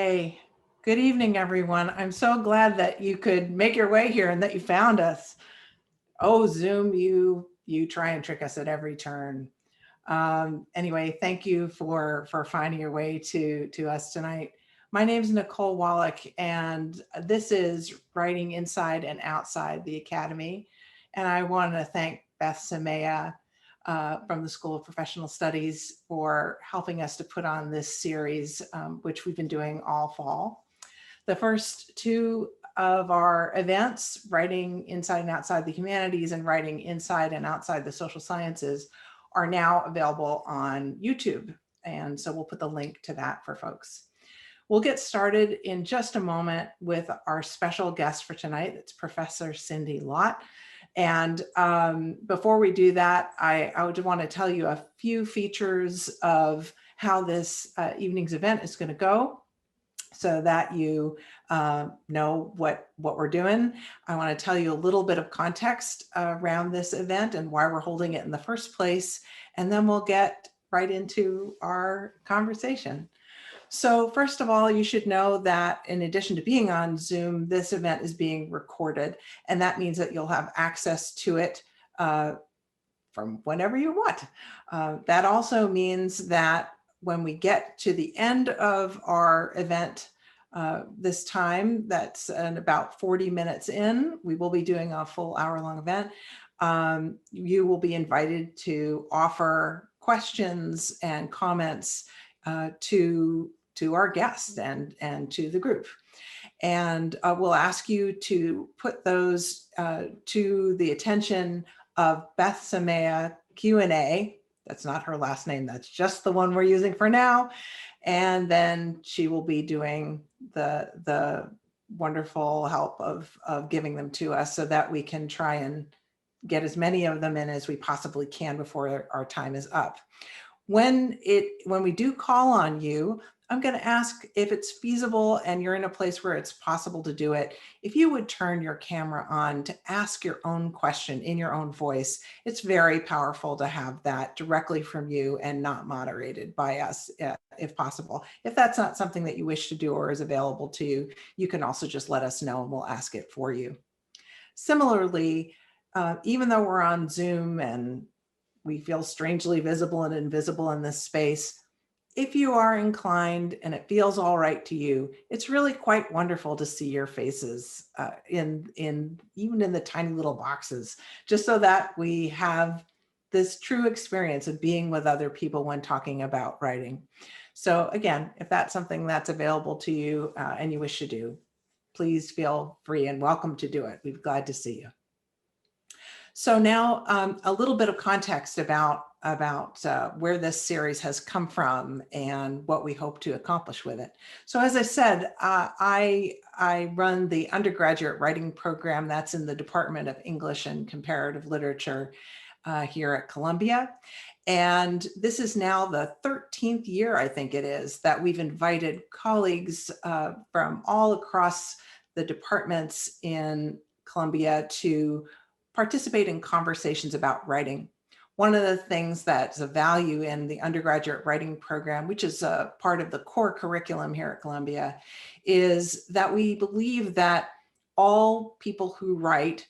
Hey, good evening, everyone. I'm so glad that you could make your way here and that you found us. Oh, Zoom, you try and trick us at every turn. Anyway, thank you for finding your way to us tonight. My name is Nicole Wallack, and this is Writing Inside and Outside the Academy. And I want to thank Beth Samea from the School of Professional Studies for helping us to put on this series, which we've been doing all fall. The first two of our events, Writing Inside and Outside the Humanities and Writing Inside and Outside the Social Sciences, are now available on YouTube. And so we'll put the link to that for folks. We'll get started in just a moment with our special guest for tonight. It's Professor Cindy Lott. And before we do that, I would want to tell you a few features of how this evening's event is going to go so that you know what we're doing. I want to tell you a little bit of context around this event and why we're holding it in the first place. And then we'll get right into our conversation. So first of all, you should know that in addition to being on Zoom, this event is being recorded, and that means that you'll have access to it from whenever you want. That also means that when we get to the end of our event this time, that's in about 40 minutes in, we will be doing a full hour-long event. You will be invited to offer questions and comments to our guests and to the group. And we'll ask you to put those to the attention of Beth Samea Q&A. That's not her last name. That's just the one we're using for now. And then she will be doing the wonderful help of giving them to us so that we can try and get as many of them in as we possibly can before our time is up. When we do call on you, I'm going to ask if it's feasible and you're in a place where it's possible to do it, if you would turn your camera on to ask your own question in your own voice. It's very powerful to have that directly from you and not moderated by us, if possible. If that's not something that you wish to do or is available to you, you can also just let us know and we'll ask it for you. Similarly, even though we're on Zoom and we feel strangely visible and invisible in this space, if you are inclined and it feels all right to you, it's really quite wonderful to see your faces even in the tiny little boxes, just so that we have this true experience of being with other people when talking about writing. So again, if that's something that's available to you and you wish to do, please feel free and welcome to do it. We'd be glad to see you. So now a little bit of context about where this series has come from and what we hope to accomplish with it. So as I said, I run the undergraduate writing program that's in the Department of English and Comparative Literature here at Columbia. And this is now the 13th year, I think it is, that we've invited colleagues from all across the departments in Columbia to participate in conversations about writing. One of the things that's a value in the undergraduate writing program, which is a part of the core curriculum here at Columbia, is that we believe that all people who write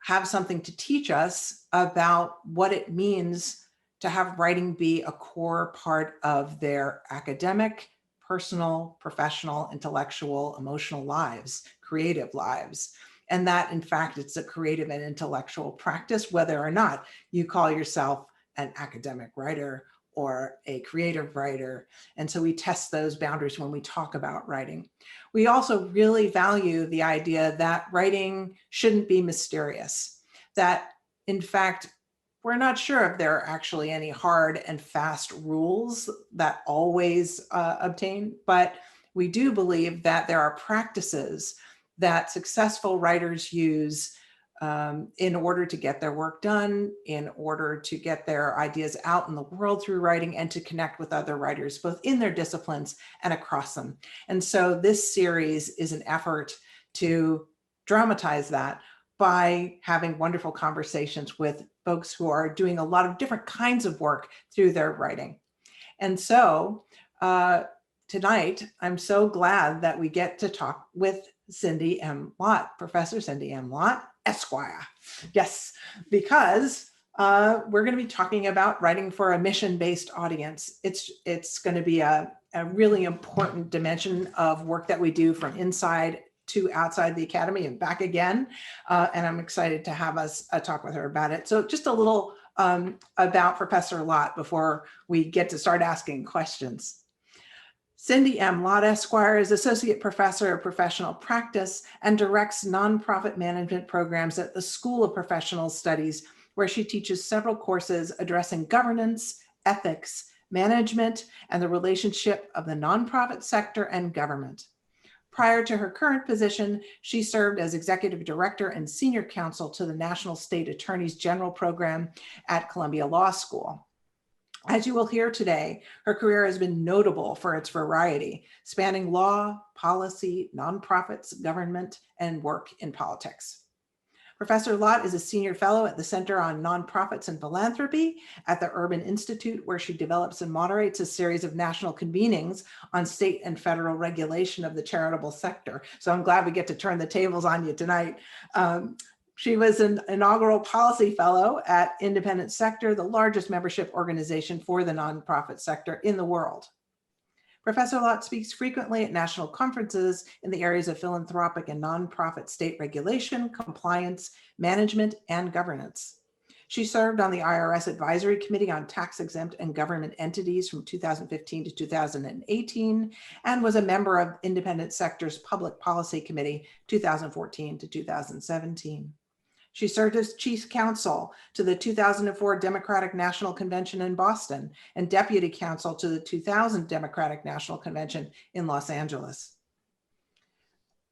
have something to teach us about what it means to have writing be a core part of their academic, personal, professional, intellectual, emotional lives, creative lives. And that, in fact, it's a creative and intellectual practice, whether or not you call yourself an academic writer or a creative writer. And so we test those boundaries when we talk about writing. We also really value the idea that writing shouldn't be mysterious, that, in fact, we're not sure if there are actually any hard and fast rules that always obtain, but we do believe that there are practices that successful writers use in order to get their work done, in order to get their ideas out in the world through writing, and to connect with other writers, both in their disciplines and across them. And so this series is an effort to dramatize that by having wonderful conversations with folks who are doing a lot of different kinds of work through their writing. And so tonight, I'm so glad that we get to talk with Cindy M. Lott, Professor Cindy M. Lott, Esquire. Yes, because we're going to be talking about writing for a mission-based audience. It's going to be a really important dimension of work that we do from inside to outside the academy and back again. And I'm excited to have us talk with her about it. So just a little about Professor Lott before we get to start asking questions. Cindy M. Lott Esquire is Associate Professor of Professional Practice and directs nonprofit management programs at the School of Professional Studies, where she teaches several courses addressing governance, ethics, management, and the relationship of the nonprofit sector and government. Prior to her current position, she served as Executive Director and Senior Counsel to the National State Attorneys General Program at Columbia Law School. As you will hear today, her career has been notable for its variety, spanning law, policy, nonprofits, government, and work in politics. Professor Lott is a senior fellow at the Center on Nonprofits and Philanthropy at the Urban Institute, where she develops and moderates a series of national convenings on state and federal regulation of the charitable sector. So I'm glad we get to turn the tables on you tonight. She was an inaugural policy fellow at Independent Sector, the largest membership organization for the nonprofit sector in the world. Professor Lott speaks frequently at national conferences in the areas of philanthropic and nonprofit state regulation, compliance, management, and governance. She served on the IRS Advisory Committee on Tax-Exempt and Government Entities from 2015 to 2018, and was a member of Independent Sector's Public Policy Committee 2014 to 2017. She served as chief counsel to the 2004 Democratic National Convention in Boston and deputy counsel to the 2000 Democratic National Convention in Los Angeles.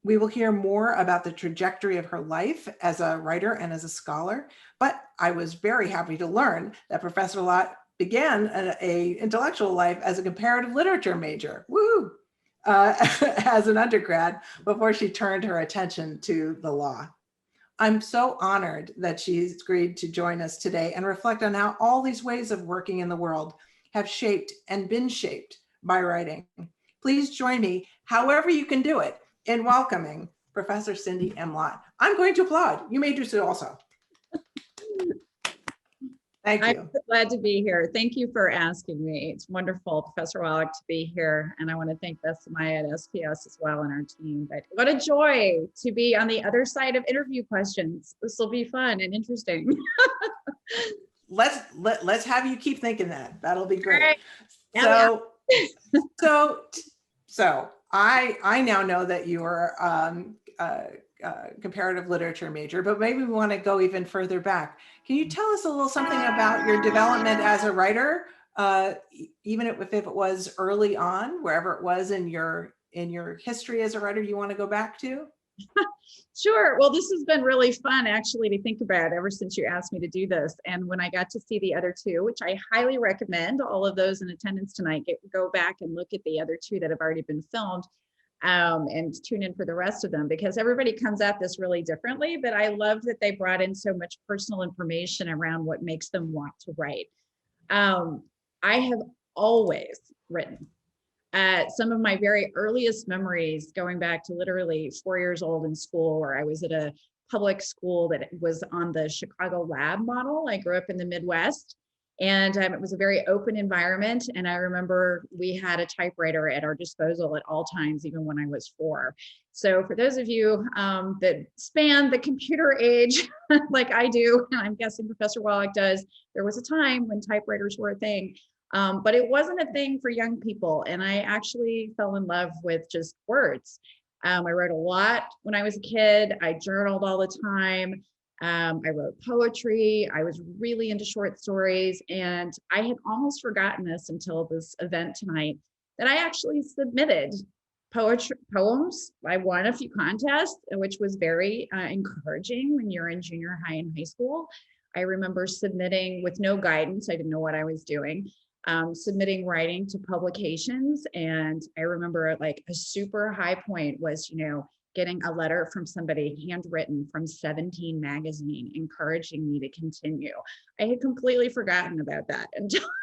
We will hear more about the trajectory of her life as a writer and as a scholar, but I was very happy to learn that Professor Lott began an intellectual life as a comparative literature major, woo, as an undergrad before she turned her attention to the law. I'm so honored that she's agreed to join us today and reflect on how all these ways of working in the world have shaped and been shaped by writing. Please join me, however you can do it, in welcoming Professor Cindy M. Lott. I'm going to applaud. You may do so also. Thank you. I'm so glad to be here. Thank you for asking me. It's wonderful, Professor Wallack, to be here. And I want to thank Beth and Maya at SPS as well and our team. But what a joy to be on the other side of interview questions. This will be fun and interesting. Let's have you keep thinking that. That'll be great. Right. So I now know that you are comparative literature major, but maybe we want to go even further back. Can you tell us a little something about your development as a writer, even if it was early on, wherever it was in your history as a writer you want to go back to? Sure. Well, this has been really fun actually to think about ever since you asked me to do this. And when I got to see the other two, which I highly recommend all of those in attendance tonight, go back and look at the other two that have already been filmed. And tune in for the rest of them, because everybody comes at this really differently, but I loved that they brought in so much personal information around what makes them want to write. I have always written. Some of my very earliest memories going back to literally 4 years old in school, where I was at a public school that was on the Chicago lab model. I grew up in the Midwest. And it was a very open environment. And I remember we had a typewriter at our disposal at all times, even when I was 4. So for those of you that span the computer age, like I do, and I'm guessing Professor Wallack does, there was a time when typewriters were a thing, but it wasn't a thing for young people. And I actually fell in love with just words. I wrote a lot when I was a kid. I journaled all the time. I wrote poetry. I was really into short stories, and I had almost forgotten this until this event tonight, that I actually submitted poems. I won a few contests, which was very encouraging when you're in junior high and high school. I remember submitting with no guidance. I didn't know what I was doing. Submitting writing to publications. And I remember like a super high point was, getting a letter from somebody handwritten from 17 magazine encouraging me to continue. I had completely forgotten about that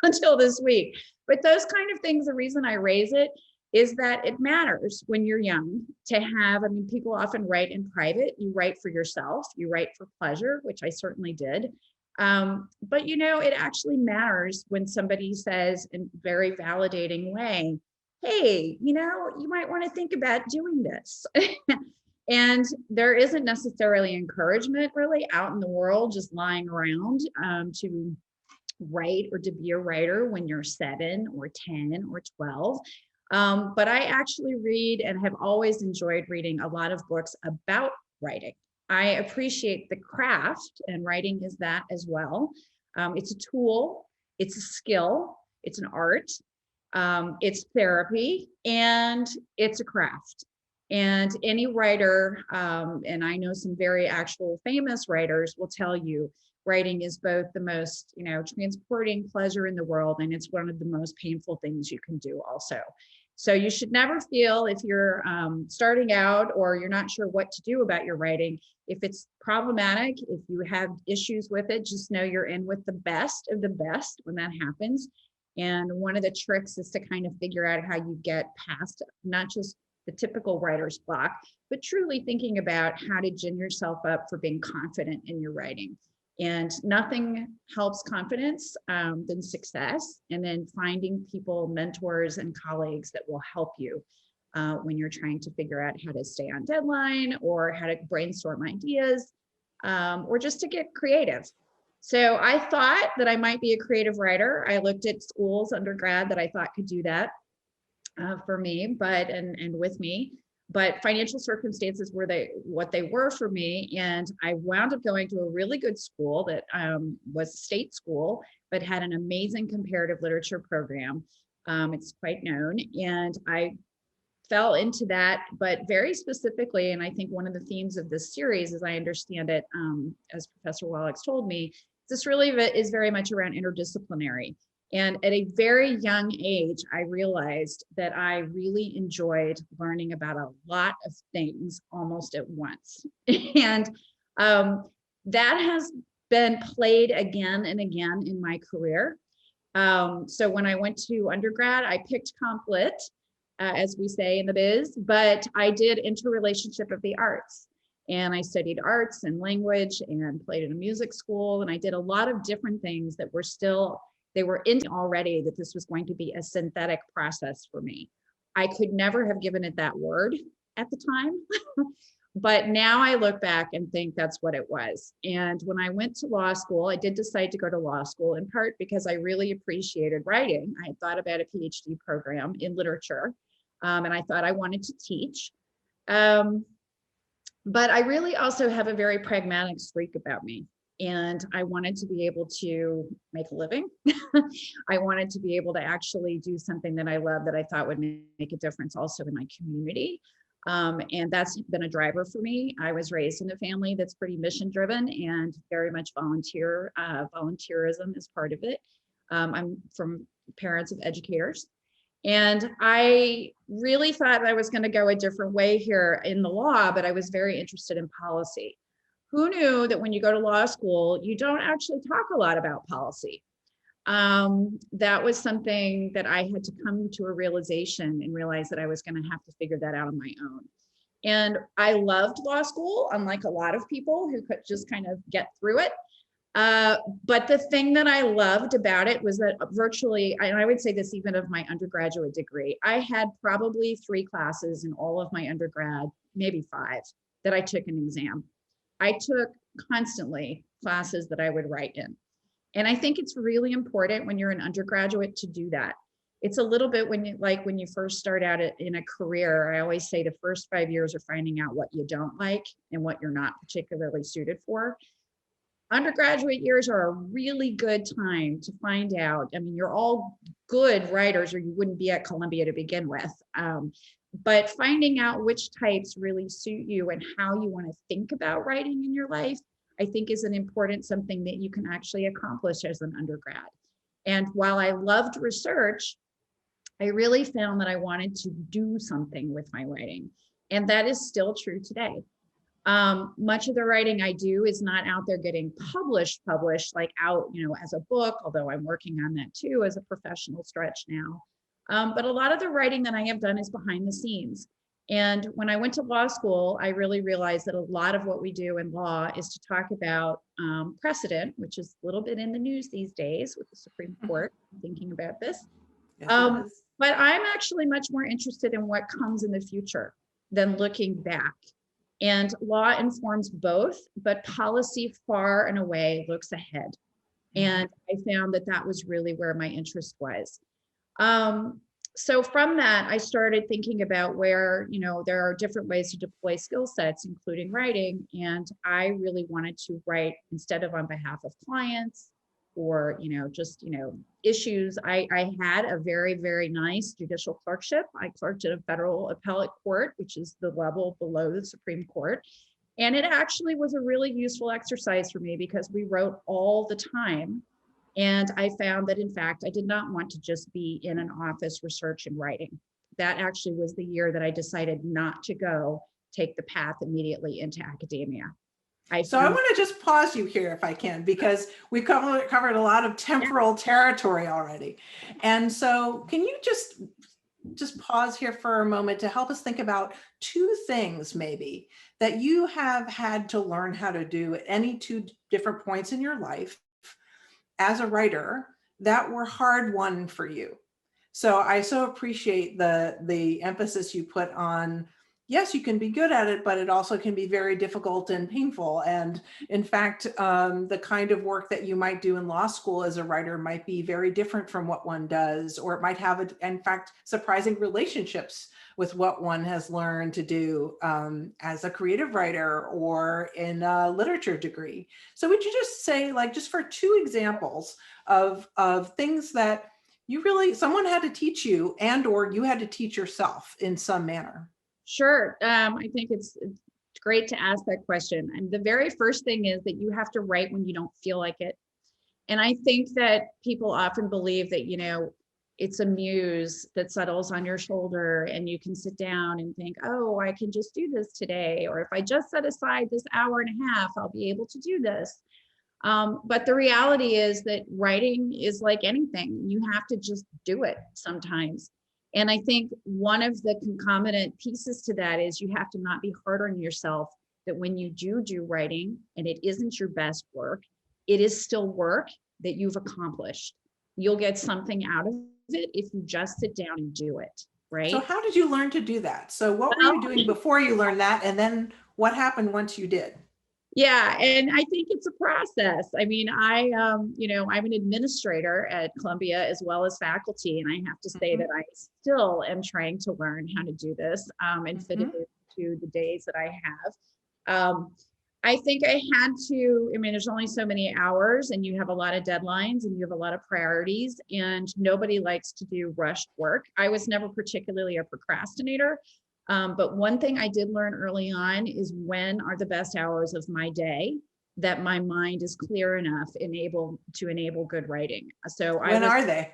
until this week. But those kind of things, the reason I raise it is that it matters when you're young to have, I mean, people often write in private. You write for yourself, you write for pleasure, which I certainly did. But you know, it actually matters when somebody says in a very validating way, hey, you know, you might want to think about doing this. And there isn't necessarily encouragement really out in the world just lying around to write or to be a writer when you're 7 or 10 or 12. But I actually read and have always enjoyed reading a lot of books about writing. I appreciate the craft, and writing is that as well. It's a tool, it's a skill, it's an art, it's therapy, and it's a craft. And any writer, and I know some very actual famous writers will tell you, writing is both the most, you know, transporting pleasure in the world, and it's one of the most painful things you can do also. So you should never feel, if you're starting out or you're not sure what to do about your writing, if it's problematic, if you have issues with it, just know you're in with the best of the best when that happens. And one of the tricks is to kind of figure out how you get past not just the typical writer's block, but truly thinking about how to gin yourself up for being confident in your writing. And nothing helps confidence than success. And then finding people, mentors, and colleagues that will help you when you're trying to figure out how to stay on deadline or how to brainstorm ideas or just to get creative. So I thought that I might be a creative writer. I looked at schools, undergrad, that I thought could do that for me, but and with me. But financial circumstances were what they were for me. And I wound up going to a really good school that was a state school, but had an amazing comparative literature program. It's quite known. And I fell into that, but very specifically, and I think one of the themes of this series, as I understand it, as Professor Wallack told me, this really is very much around interdisciplinary. And at a very young age, I realized that I really enjoyed learning about a lot of things almost at once. And that has been played again and again in my career. So when I went to undergrad, I picked Comp Lit, as we say in the biz, but I did interrelationship of the arts. And I studied arts and language and played in a music school. And I did a lot of different things that were still, they were in already that this was going to be a synthetic process for me. I could never have given it that word at the time, but now I look back and think that's what it was. And when I went to law school, I did decide to go to law school in part because I really appreciated writing. I had thought about a PhD program in literature, and I thought I wanted to teach. But I really also have a very pragmatic streak about me. And I wanted to be able to make a living. I wanted to be able to actually do something that I love, that I thought would make a difference also in my community. And that's been a driver for me. I was raised in a family that's pretty mission driven and very much volunteerism is part of it. I'm from parents of educators. And I really thought I was going to go a different way here in the law, but I was very interested in policy. Who knew that when you go to law school, you don't actually talk a lot about policy? That was something that I had to come to a realization and realize that I was going to have to figure that out on my own. And I loved law school, unlike a lot of people who could just kind of get through it. But the thing that I loved about it was that virtually, and I would say this even of my undergraduate degree, I had probably 3 classes in all of my undergrad, maybe 5, that I took an exam. I took constantly classes that I would write in. And I think it's really important when you're an undergraduate to do that. It's a little bit when you first start out in a career, I always say the first 5 years are finding out what you don't like and what you're not particularly suited for. Undergraduate years are a really good time to find out. I mean, you're all good writers or you wouldn't be at Columbia to begin with. But finding out which types really suit you and how you want to think about writing in your life, I think is an important something that you can actually accomplish as an undergrad. And while I loved research, I really found that I wanted to do something with my writing. And that is still true today. Much of the writing I do is not out there getting published like out, as a book, although I'm working on that too as a professional stretch now. But a lot of the writing that I have done is behind the scenes. And when I went to law school, I really realized that a lot of what we do in law is to talk about precedent, which is a little bit in the news these days with the Supreme Court thinking about this. Yes, it is. But I'm actually much more interested in what comes in the future than looking back. And law informs both, but policy far and away looks ahead. And I found that that was really where my interest was. So from that, I started thinking about where, you know, there are different ways to deploy skill sets, including writing. And I really wanted to write instead of on behalf of clients or, you know, just, you know, issues. I had a very, very nice judicial clerkship. I clerked at a federal appellate court, which is the level below the Supreme Court. And it actually was a really useful exercise for me because we wrote all the time. And I found that, in fact, I did not want to just be in an office research and writing. That actually was the year that I decided not to go take the path immediately into academia. So I want to just pause you here if I can, because we covered a lot of temporal territory already. And so can you just pause here for a moment to help us think about two things maybe that you have had to learn how to do at any two different points in your life as a writer that were hard won for you. So I so appreciate the emphasis you put on, yes, you can be good at it, but it also can be very difficult and painful. And in fact, the kind of work that you might do in law school as a writer might be very different from what one does, or it might have, in fact, surprising relationships with what one has learned to do as a creative writer or in a literature degree. So would you just say, like, just for two examples of things that you really, someone had to teach you and or you had to teach yourself in some manner? Sure. I think it's great to ask that question. And the very first thing is that you have to write when you don't feel like it. And I think that people often believe that, you know, it's a muse that settles on your shoulder and you can sit down and think, oh, I can just do this today. Or if I just set aside this hour and a half, I'll be able to do this. But the reality is that writing is like anything. You have to just do it sometimes. And I think one of the concomitant pieces to that is you have to not be hard on yourself, that when you do writing and it isn't your best work, it is still work that you've accomplished. You'll get something out of it if you just sit down and do it, right? So how did you learn to do that? So what were you doing before you learned that? And then what happened once you did? Yeah, and I think it's a process. I mean, you know, I'm an administrator at Columbia as well as faculty, and I have to say that I still am trying to learn how to do this and fit it into the days that I have. I think I had to, I mean, there's only so many hours and you have a lot of deadlines and you have a lot of priorities and nobody likes to do rushed work. I was never particularly a procrastinator. But one thing I did learn early on is when are the best hours of my day that my mind is clear enough and able to enable good writing. So when are they?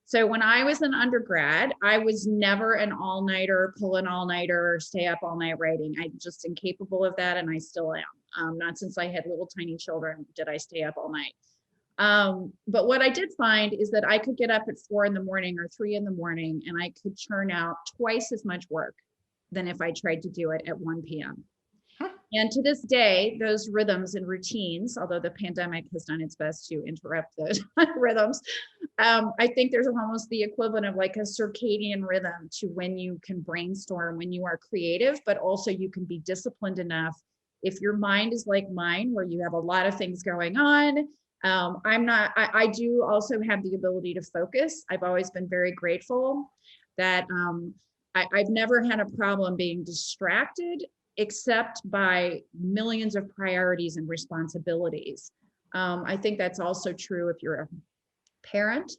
So when I was an undergrad, I was never an all-nighter, pull an all-nighter, stay up all night writing. I'm just incapable of that, and I still am. Not since I had little tiny children did I stay up all night. But what I did find is that I could get up at 4 in the morning or 3 in the morning, and I could churn out twice as much work than if I tried to do it at 1 p.m. And to this day, those rhythms and routines, although the pandemic has done its best to interrupt those rhythms, I think there's almost the equivalent of like a circadian rhythm to when you can brainstorm, when you are creative, but also you can be disciplined enough. If your mind is like mine, where you have a lot of things going on, I do also have the ability to focus. I've always been very grateful that I've never had a problem being distracted except by millions of priorities and responsibilities. I think that's also true if you're a parent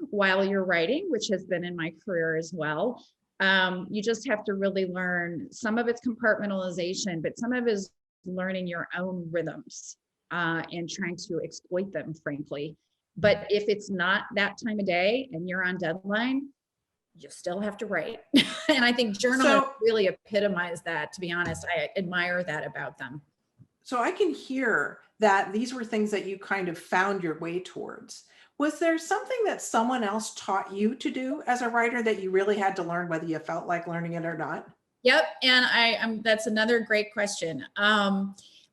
while you're writing, which has been in my career as well. You just have to really learn, some of it's compartmentalization, but some of it is learning your own rhythms and trying to exploit them, frankly. But if it's not that time of day and you're on deadline, you still have to write. And I think journalists really epitomize that, to be honest. I admire that about them. So I can hear that these were things that you kind of found your way towards. Was there something that someone else taught you to do as a writer that you really had to learn, whether you felt like learning it or not? Yep, and that's another great question.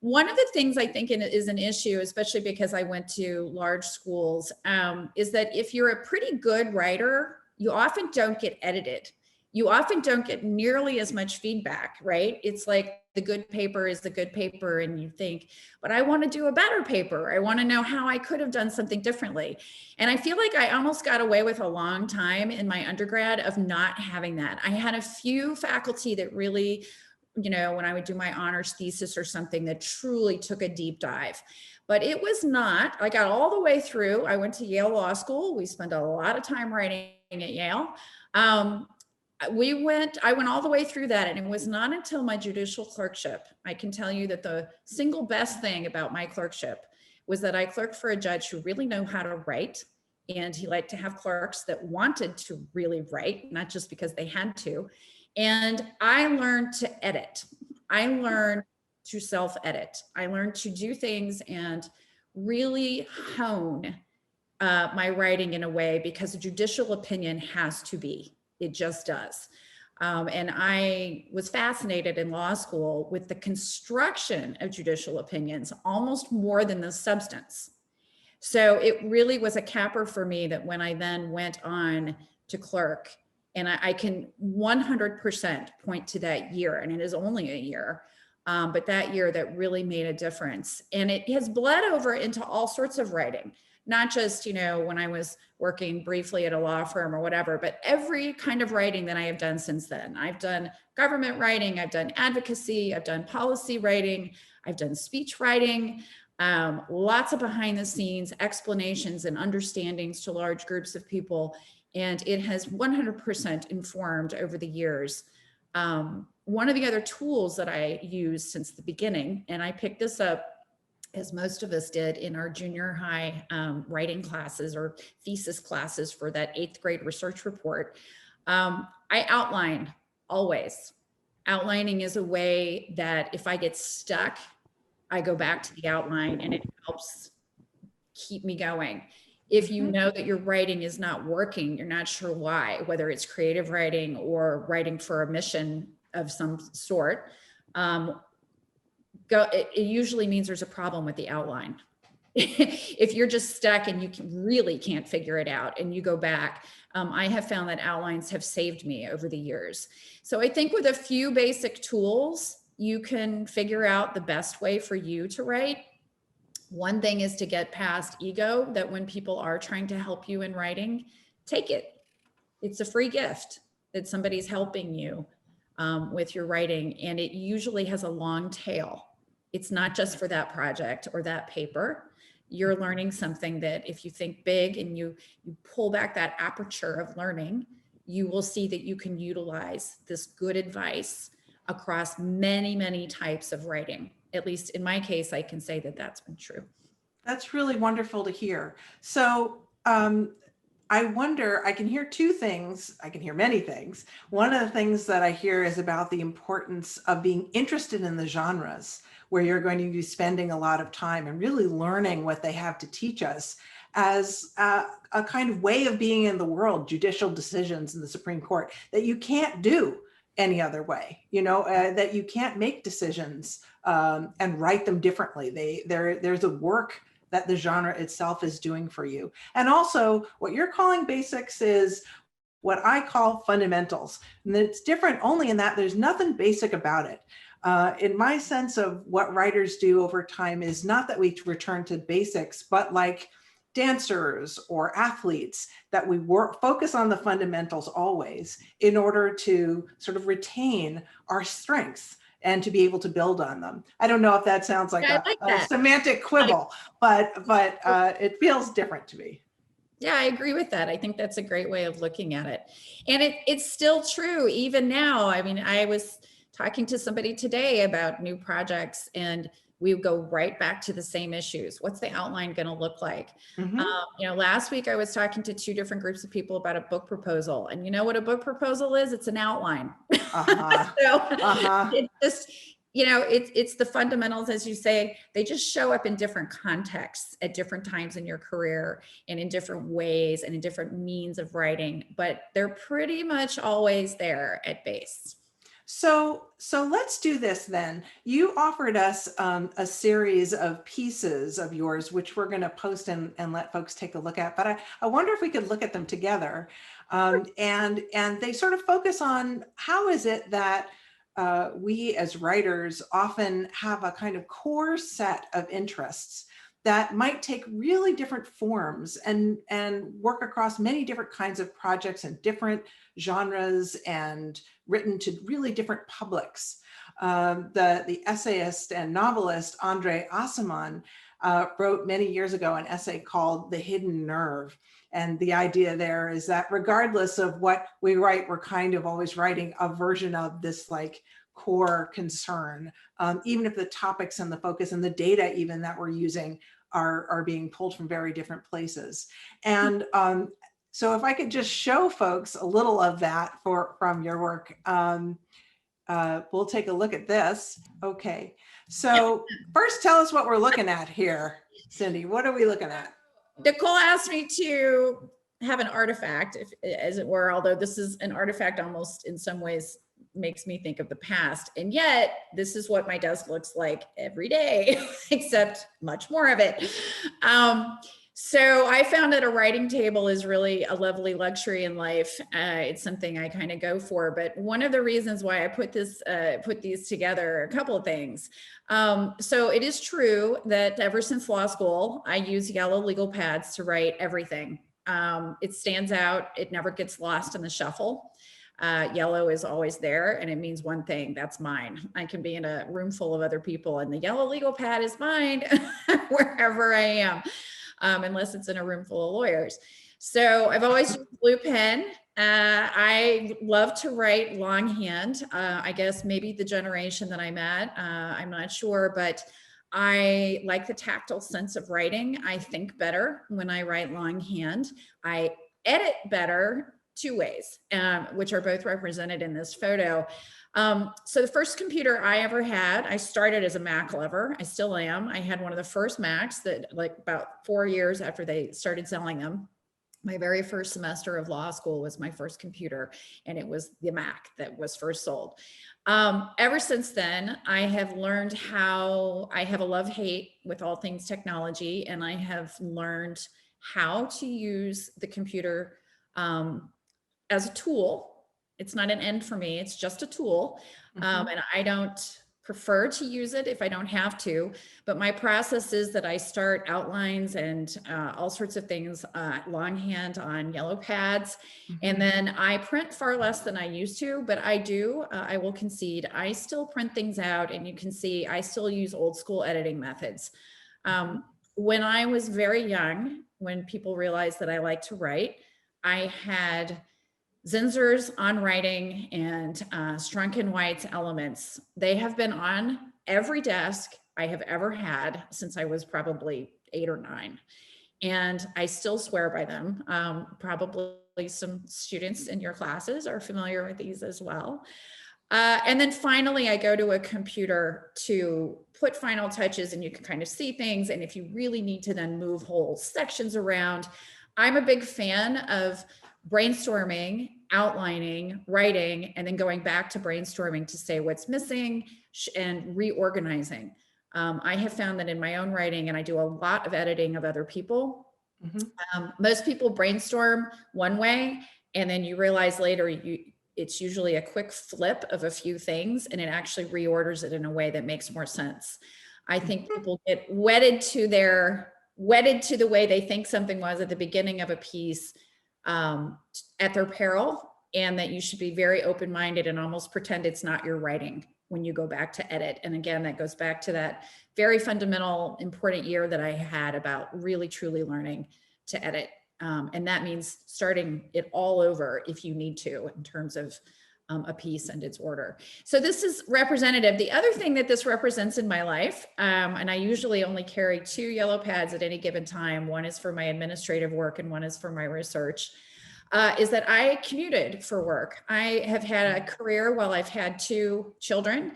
One of the things I think is an issue, especially because I went to large schools, is that if you're a pretty good writer, you often don't get edited. You often don't get nearly as much feedback, right? It's like the good paper is the good paper, and you think, but I want to do a better paper. I want to know how I could have done something differently. And I feel like I almost got away with a long time in my undergrad of not having that. I had a few faculty that really, you know, when I would do my honors thesis or something, that truly took a deep dive. But it was not, I got all the way through. I went to Yale Law School. We spent a lot of time writing at Yale. I went all the way through that, and it was not until my judicial clerkship. I can tell you that the single best thing about my clerkship was that I clerked for a judge who really knew how to write, and he liked to have clerks that wanted to really write, not just because they had to. And I learned to edit. I learned to self-edit. I learned to do things and really hone my writing in a way, because a judicial opinion has to be. It just does. And I was fascinated in law school with the construction of judicial opinions almost more than the substance. So it really was a capper for me that when I then went on to clerk, and I can 100% point to that year, and it is only a year, but that year that really made a difference. And it has bled over into all sorts of writing, not just, you know, when I was working briefly at a law firm or whatever, but every kind of writing that I have done since then. I've done government writing, I've done advocacy, I've done policy writing, I've done speech writing, lots of behind the scenes explanations and understandings to large groups of people. And it has 100% informed over the years. One of the other tools that I used since the beginning, and I picked this up as most of us did in our junior high writing classes or thesis classes for that 8th grade research report, I outline always. Outlining is a way that if I get stuck, I go back to the outline, and it helps keep me going. If you know that your writing is not working, you're not sure why, whether it's creative writing or writing for a mission of some sort, it usually means there's a problem with the outline. If you're just stuck and you really can't figure it out and you go back, I have found that outlines have saved me over the years. So I think with a few basic tools, you can figure out the best way for you to write. One thing is to get past ego, that when people are trying to help you in writing, take it. It's a free gift that somebody's helping you with your writing, and it usually has a long tail. It's not just for that project or that paper. You're learning something that if you think big and you pull back that aperture of learning, you will see that you can utilize this good advice across many, many types of writing. At least in my case, I can say that that's been true. That's really wonderful to hear. So I wonder, I can hear two things. I can hear many things. One of the things that I hear is about the importance of being interested in the genres where you're going to be spending a lot of time and really learning what they have to teach us as a kind of way of being in the world, judicial decisions in the Supreme Court that you can't do any other way, you know, that you can't make decisions and write them differently. There's a work that the genre itself is doing for you. And also what you're calling basics is what I call fundamentals. And it's different only in that there's nothing basic about it. In my sense of what writers do over time is not that we return to basics, but like dancers or athletes, that we focus on the fundamentals always in order to sort of retain our strengths and to be able to build on them. I don't know if that sounds like a semantic quibble, but it feels different to me. Yeah, I agree with that. I think that's a great way of looking at it. And it's still true even now. I mean, I was talking to somebody today about new projects, and we go right back to the same issues. What's the outline going to look like? Mm-hmm. You know, last week I was talking to 2 different groups of people about a book proposal, and you know what a book proposal is? It's an outline. Uh-huh. So uh-huh. it's just, you know, it's the fundamentals, as you say, they just show up in different contexts at different times in your career and in different ways and in different means of writing, but they're pretty much always there at base. So let's do this then. You offered us a series of pieces of yours, which we're going to post and let folks take a look at. But I wonder if we could look at them together. And they sort of focus on how is it that we as writers often have a kind of core set of interests that might take really different forms and work across many different kinds of projects and different genres and written to really different publics. The essayist and novelist Andre Aciman wrote many years ago an essay called The Hidden Nerve. And the idea there is that regardless of what we write, we're kind of always writing a version of this like core concern, even if the topics and the focus and the data even that we're using are being pulled from very different places. And so if I could just show folks a little of that from your work, we'll take a look at this. Okay, so first tell us what we're looking at here. Cindy, what are we looking at? Nicole asked me to have an artifact, as it were, although this is an artifact almost in some ways makes me think of the past. And yet this is what my desk looks like every day, except much more of it. So I found that a writing table is really a lovely luxury in life. It's something I kind of go for, but one of the reasons why I put these together, a couple of things. So it is true that ever since law school, I use yellow legal pads to write everything. It stands out. It never gets lost in the shuffle. Yellow is always there, and it means one thing, that's mine. I can be in a room full of other people and the yellow legal pad is mine wherever I am, unless it's in a room full of lawyers. So I've always used blue pen. I love to write longhand. I guess maybe the generation that I'm at, I'm not sure, but I like the tactile sense of writing. I think better when I write longhand. I edit better two ways, which are both represented in this photo. So the first computer I ever had, I started as a Mac lover. I still am. I had one of the first Macs that, like, about 4 years after they started selling them. My very first semester of law school was my first computer, and it was the Mac that was first sold. Ever since then, I have learned how I have a love-hate with all things technology, and I have learned how to use the computer as a tool. It's not an end for me, it's just a tool. And I don't prefer to use it if I don't have to, but my process is that I start outlines and all sorts of things longhand on yellow pads. And then I print far less than I used to, but I do, I will concede, I still print things out, and you can see I still use old school editing methods. When I was very young, when people realized that I like to write, I had Zinsser's on writing and Strunk and White's Elements. They have been on every desk I have ever had since I was probably 8 or 9. And I still swear by them. Probably some students in your classes are familiar with these as well. And then finally, I go to a computer to put final touches, and you can kind of see things. And if you really need to then move whole sections around, I'm a big fan of brainstorming, outlining, writing, and then going back to brainstorming to say what's missing and reorganizing. I have found that in my own writing, and I do a lot of editing of other people, most people brainstorm one way, and then you realize later it's usually a quick flip of a few things, and it actually reorders it in a way that makes more sense. I think people get wedded to the way they think something was at the beginning of a piece, at their peril, and that you should be very open-minded and almost pretend it's not your writing when you go back to edit. And again, that goes back to that very fundamental, important year that I had about really, truly learning to edit. And that means starting it all over if you need to, in terms of a piece and its order. So this is representative. The other thing that this represents in my life, and I usually only carry 2 yellow pads at any given time. One is for my administrative work and one is for my research, is that I commuted for work. I have had a career while I've had 2 children.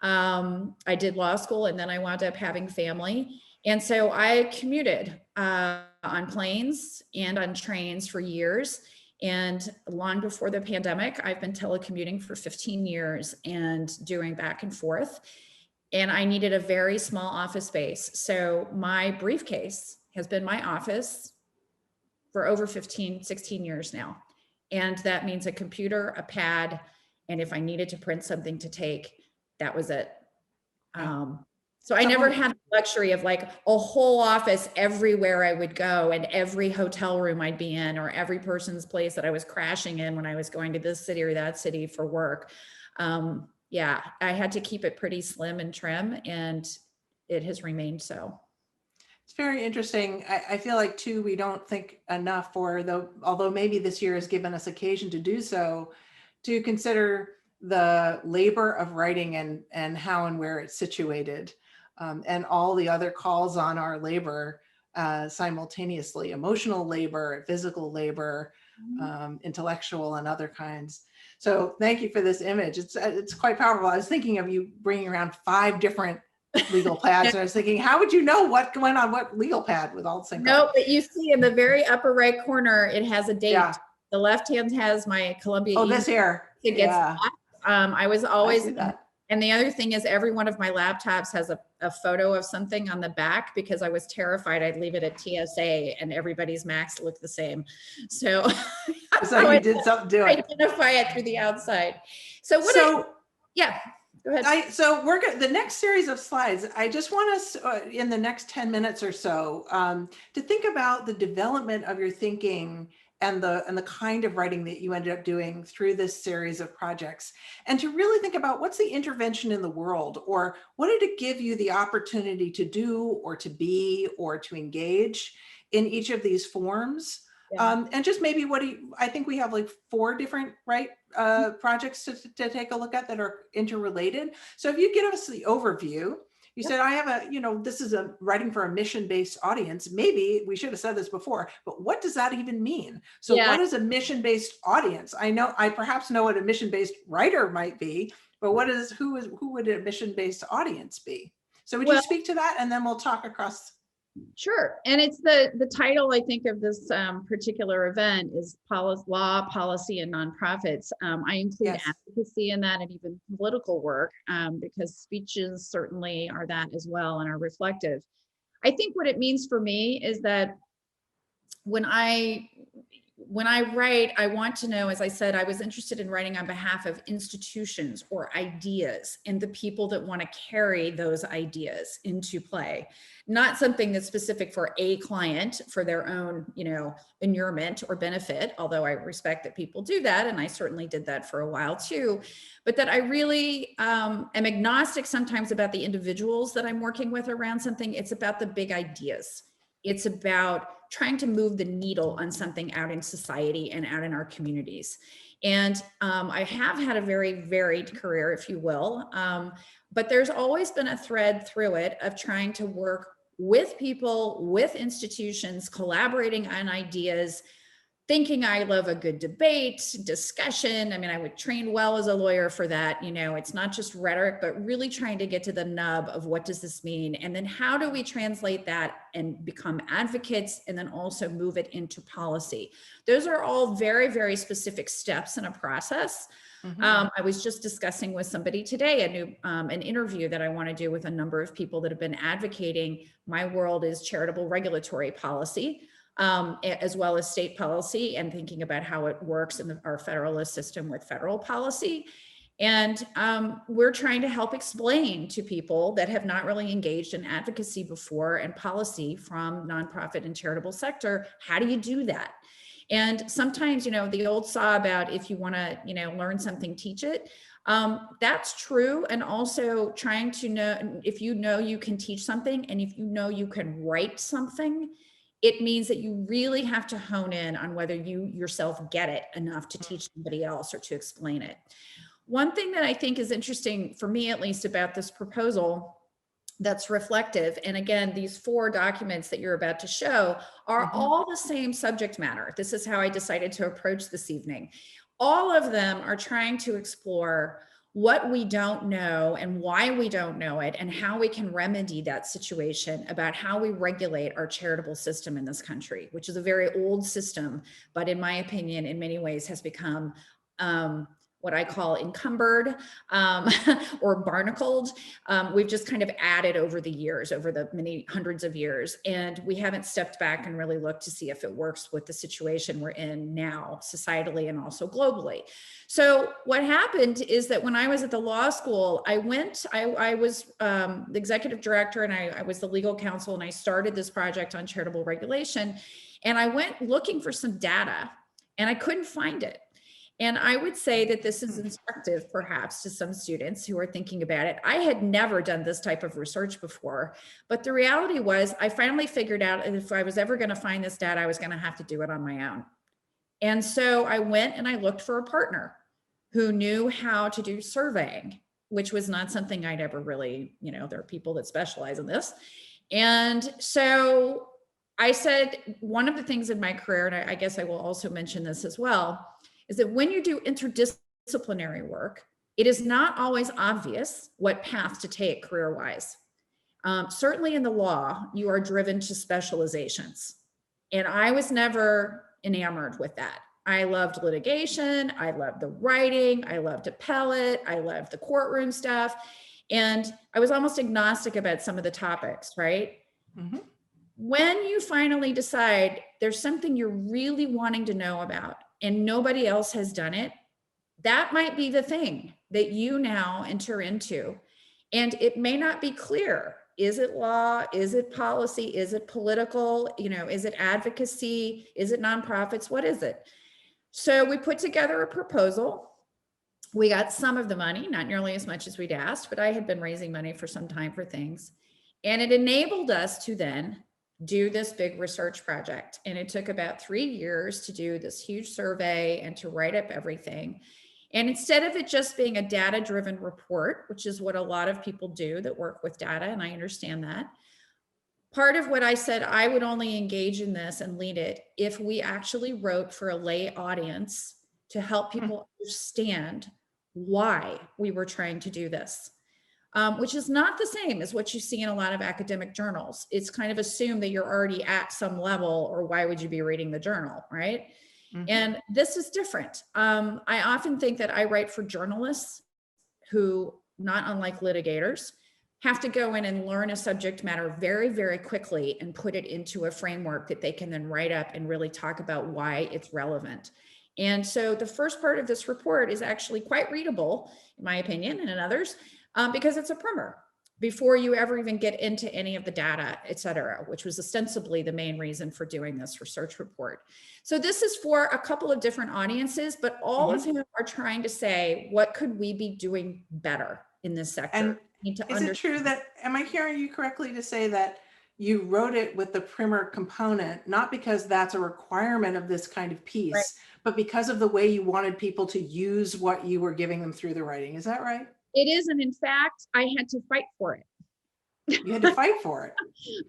I did law school, and then I wound up having family. And so I commuted on planes and on trains for years. And long before the pandemic, I've been telecommuting for 15 years and doing back and forth. And I needed a very small office space. So my briefcase has been my office for over 15, 16 years now. And that means a computer, a pad, and if I needed to print something to take, that was it. So I never had the luxury of like a whole office everywhere I would go and every hotel room I'd be in, or every person's place that I was crashing in when I was going to this city or that city for work. Yeah, I had to keep it pretty slim and trim, and it has remained so. It's very interesting. I feel like too, we don't think enough, or though, although maybe this year has given us occasion to do so, to consider the labor of writing and how and where it's situated, and all the other calls on our labor simultaneously: emotional labor, physical labor, intellectual, and other kinds. So thank you for this image. It's quite powerful. I was thinking of you bringing around 5 different legal pads, and I was thinking, how would you know what went on what legal pad with all the same? No, but you see in the very upper right corner, it has a date. Yeah. The left hand has my Columbia. Oh, this here. It gets I was always, and the other thing is every one of my laptops has a photo of something on the back, because I was terrified I'd leave it at TSA and everybody's Macs look the same. So, so you did something to it. Identify it through the outside. So yeah. Go ahead. So we're good. The next series of slides, I just want us in the next 10 minutes or so to think about the development of your thinking and the kind of writing that you ended up doing through this series of projects, and to really think about what's the intervention in the world, or what did it give you the opportunity to do, or to be, or to engage in each of these forms. Yeah. And just maybe I think we have like 4 different projects to take a look at that are interrelated. So if you give us the overview, you said I have this is a writing for a mission-based audience. Maybe we should have said this before, but what does that even mean? So what is a mission-based audience? I perhaps know what a mission-based writer might be, but who would a mission-based audience be? So would you speak to that, and then we'll talk across. Sure. And it's the title, I think, of this particular event is Law, Policy, and Nonprofits. I include advocacy in that, and even political work, because speeches certainly are that as well and are reflective. I think what it means for me is that when I write, I want to know, as I said, I was interested in writing on behalf of institutions or ideas and the people that want to carry those ideas into play, not something that's specific for a client for their own, inurement or benefit, although I respect that people do that. And I certainly did that for a while too, but that I really am agnostic sometimes about the individuals that I'm working with around something. It's about the big ideas. It's about trying to move the needle on something out in society and out in our communities. And I have had a very varied career, if you will, but there's always been a thread through it of trying to work with people, with institutions, collaborating on ideas, thinking I love a good debate, discussion. I mean, I would train well as a lawyer for that. It's not just rhetoric, but really trying to get to the nub of what does this mean? And then how do we translate that and become advocates, and then also move it into policy? Those are all very, very specific steps in a process. Mm-hmm. I was just discussing with somebody today an interview that I want to do with a number of people that have been advocating. My world is charitable regulatory policy, as well as state policy, and thinking about how it works in our federalist system with federal policy. And we're trying to help explain to people that have not really engaged in advocacy before and policy from nonprofit and charitable sector, how do you do that? And sometimes, the old saw about if you want to, learn something, teach it. That's true. And also trying to know if you can teach something, and if you can write something, it means that you really have to hone in on whether you yourself get it enough to teach somebody else or to explain it. One thing that I think is interesting, for me at least, about this proposal that's reflective, and again, these 4 documents that you're about to show are all the same subject matter. This is how I decided to approach this evening. All of them are trying to explore what we don't know and why we don't know it, and how we can remedy that situation, about how we regulate our charitable system in this country, which is a very old system, but in my opinion, in many ways has become what I call encumbered or barnacled. We've just kind of added over the years, over the many hundreds of years, and we haven't stepped back and really looked to see if it works with the situation we're in now, societally and also globally. So what happened is that when I was at the law school, I was the executive director, and I was the legal counsel, and I started this project on charitable regulation. And I went looking for some data, and I couldn't find it. And I would say that this is instructive, perhaps, to some students who are thinking about it. I had never done this type of research before, but the reality was I finally figured out that if I was ever going to find this data, I was going to have to do it on my own. And so I went and I looked for a partner who knew how to do surveying, which was not something I'd ever really, there are people that specialize in this. And so I said, one of the things in my career, and I guess I will also mention this as well, is that when you do interdisciplinary work, it is not always obvious what path to take career-wise. Certainly in the law, you are driven to specializations. And I was never enamored with that. I loved litigation, I loved the writing, I loved appellate, I loved the courtroom stuff. And I was almost agnostic about some of the topics, right? Mm-hmm. When you finally decide there's something you're really wanting to know about and nobody else has done it, that might be the thing that you now enter into. And it may not be clear. Is it law? Is it policy? Is it political? Is it advocacy? Is it nonprofits? What is it? So we put together a proposal. We got some of the money, not nearly as much as we'd asked, but I had been raising money for some time for things. And it enabled us to then do this big research project. And it took about 3 years to do this huge survey and to write up everything. And instead of it just being a data-driven report, which is what a lot of people do that work with data, and I understand that, part of what I said, I would only engage in this and lead it if we actually wrote for a lay audience to help people understand why we were trying to do this. Which is not the same as what you see in a lot of academic journals. It's kind of assumed that you're already at some level, or why would you be reading the journal, right? Mm-hmm. And this is different. I often think that I write for journalists who, not unlike litigators, have to go in and learn a subject matter very, very quickly and put it into a framework that they can then write up and really talk about why it's relevant. And so the first part of this report is actually quite readable, in my opinion, and in others, because it's a primer before you ever even get into any of the data, et cetera, which was ostensibly the main reason for doing this research report. So this is for a couple of different audiences, but all of whom are trying to say, what could we be doing better in this sector? And is it true that, am I hearing you correctly to say that you wrote it with the primer component, not because that's a requirement of this kind of piece, right, but because of the way you wanted people to use what you were giving them through the writing? Is that right? It is, and in fact, I had to fight for it. You had to fight for it.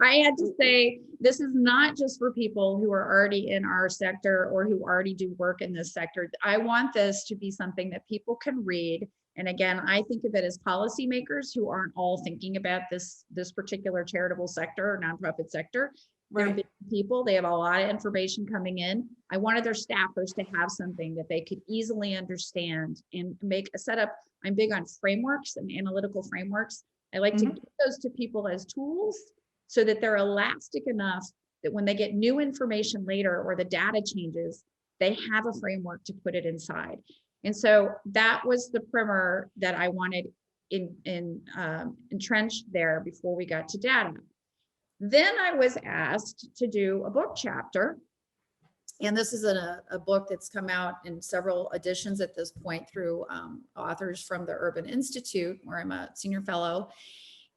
I had to say, this is not just for people who are already in our sector or who already do work in this sector. I want this to be something that people can read. And again, I think of it as policymakers who aren't all thinking about this particular charitable sector or nonprofit sector. Right. They're people, they have a lot of information coming in. I wanted their staffers to have something that they could easily understand and make a setup. I'm big on frameworks and analytical frameworks. I like to give those to people as tools so that they're elastic enough that when they get new information later or the data changes, they have a framework to put it inside. And so that was the primer that I wanted entrenched there before we got to data. Then I was asked to do a book chapter. And this is a book that's come out in several editions at this point through authors from the Urban Institute, where I'm a senior fellow.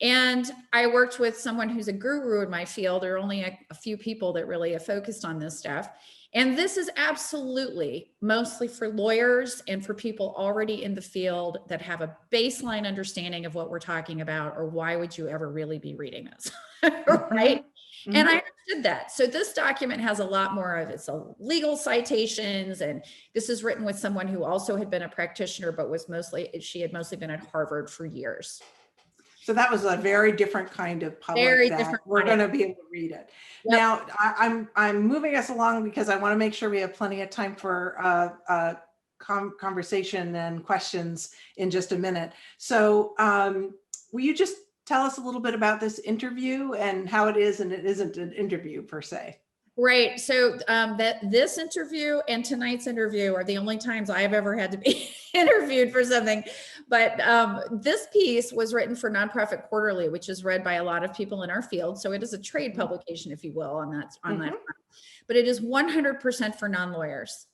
And I worked with someone who's a guru in my field. There are only a few people that really have focused on this stuff. And this is absolutely mostly for lawyers and for people already in the field that have a baseline understanding of what we're talking about, or why would you ever really be reading this, right? And I understood that. So this document has a lot more of its legal citations, and this is written with someone who also had been a practitioner, but she had mostly been at Harvard for years. So that was a very different kind of public Very that different we're going audience. to be able to read it. Yep. Now, I'm moving us along because I want to make sure we have plenty of time for conversation and questions in just a minute. So will you just tell us a little bit about this interview and how it is and it isn't an interview per se? Right. So this interview and tonight's interview are the only times I've ever had to be interviewed for something. But this piece was written for Nonprofit Quarterly, which is read by a lot of people in our field. So it is a trade publication, if you will, on that front. But it is 100% for non-lawyers.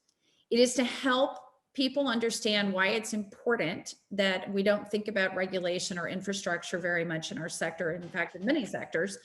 It is to help people understand why it's important that we don't think about regulation or infrastructure very much in our sector, in fact, in many sectors.